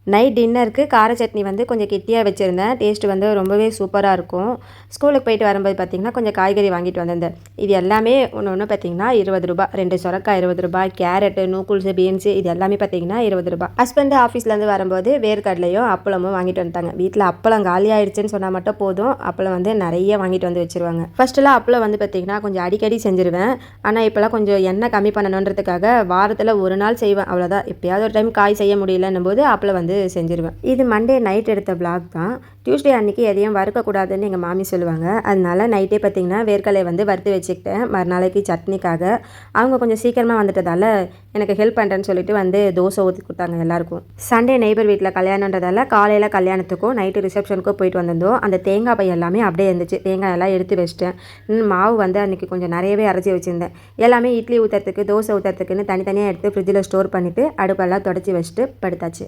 Night டின்னருக்கு கார சட்னி வந்து கொஞ்சம் கெட்டியாக வச்சுருந்தேன். டேஸ்ட் வந்து ரொம்பவே சூப்பராக இருக்கும். ஸ்கூலுக்கு போயிட்டு வரும்போது பார்த்திங்கன்னா கொஞ்சம் காய்கறி வாங்கிட்டு வந்திருந்தேன். இது எல்லாமே ஒன்று பார்த்திங்கன்னா ரூ. 20. 2 சொரக்காய் ரூ. 20, கேரட்டு, நூக்குல்ஸு, பீன்ஸு இது எல்லாமே பார்த்திங்கன்னா ரூ. 20. ஹஸ்பண்டு ஆஃபீஸ்லேருந்து வரும்போது வேர்க்கடலையும் அப்பளமும் வாங்கிட்டு வந்துட்டாங்க. வீட்டில் அப்பளம் காலி ஆயிடுச்சுன்னு சொன்னால் மட்டும் போதும், அப்பளம் வந்து நிறைய வாங்கிட்டு வந்து வச்சுருவாங்க. ஃபஸ்ட்டெல்லாம் அப்பளம் வந்து பார்த்திங்கன்னா கொஞ்சம் அடிக்கடி செஞ்சுருவேன். ஆனால் இப்போலாம் கொஞ்சம் எண்ணெய் கம்மி பண்ணணுன்றதுக்காக வாரத்தில் ஒரு நாள் செய்வேன், அவ்வளோதான். எப்போயாவது ஒரு டைம் காய் செய்ய முடியலன்னும் போது அப்பளம் வந்து செஞ்சிருவேன். இது மண்டே நைட் எடுத்த vlog தான். டியூஸ்டே அன்றைக்கி எதையும் வறுக்கக்கூடாதுன்னு எங்கள் மாமி சொல்லுவாங்க. அதனால நைட்டே பார்த்திங்கன்னா வேர்க்கடலையை வந்து வறுத்து வச்சுக்கிட்டேன் மறுநாளைக்கு சட்னிக்காக. அவங்க கொஞ்சம் சீக்கிரமாக வந்துட்டதால் எனக்கு ஹெல்ப் பண்ணுறேன்னு சொல்லிட்டு வந்து தோசை ஊற்றி கொடுத்தாங்க எல்லாருக்கும். சண்டே நெய்பர் வீட்டில் கல்யாணன்றதால காலையில் கல்யாணத்துக்கும் நைட்டு ரிசப்ஷனுக்கும் போயிட்டு வந்திருந்தோம். அந்த தேங்காய் பை எல்லாமே அப்படியே இருந்துச்சு. தேங்காய் எல்லாம் எடுத்து வச்சிட்டேன். மாவு வந்து அன்றைக்கி கொஞ்சம் நிறையவே அரைச்சி வச்சுருந்தேன். எல்லாமே இட்லி ஊற்றுறதுக்கு தோசை ஊற்றுறதுக்குன்னு தனித்தனியாக எடுத்து ஃப்ரிட்ஜில் ஸ்டோர் பண்ணிவிட்டு அடுப்பெல்லாம் தொடச்சி வச்சுட்டு படுத்தாச்சு.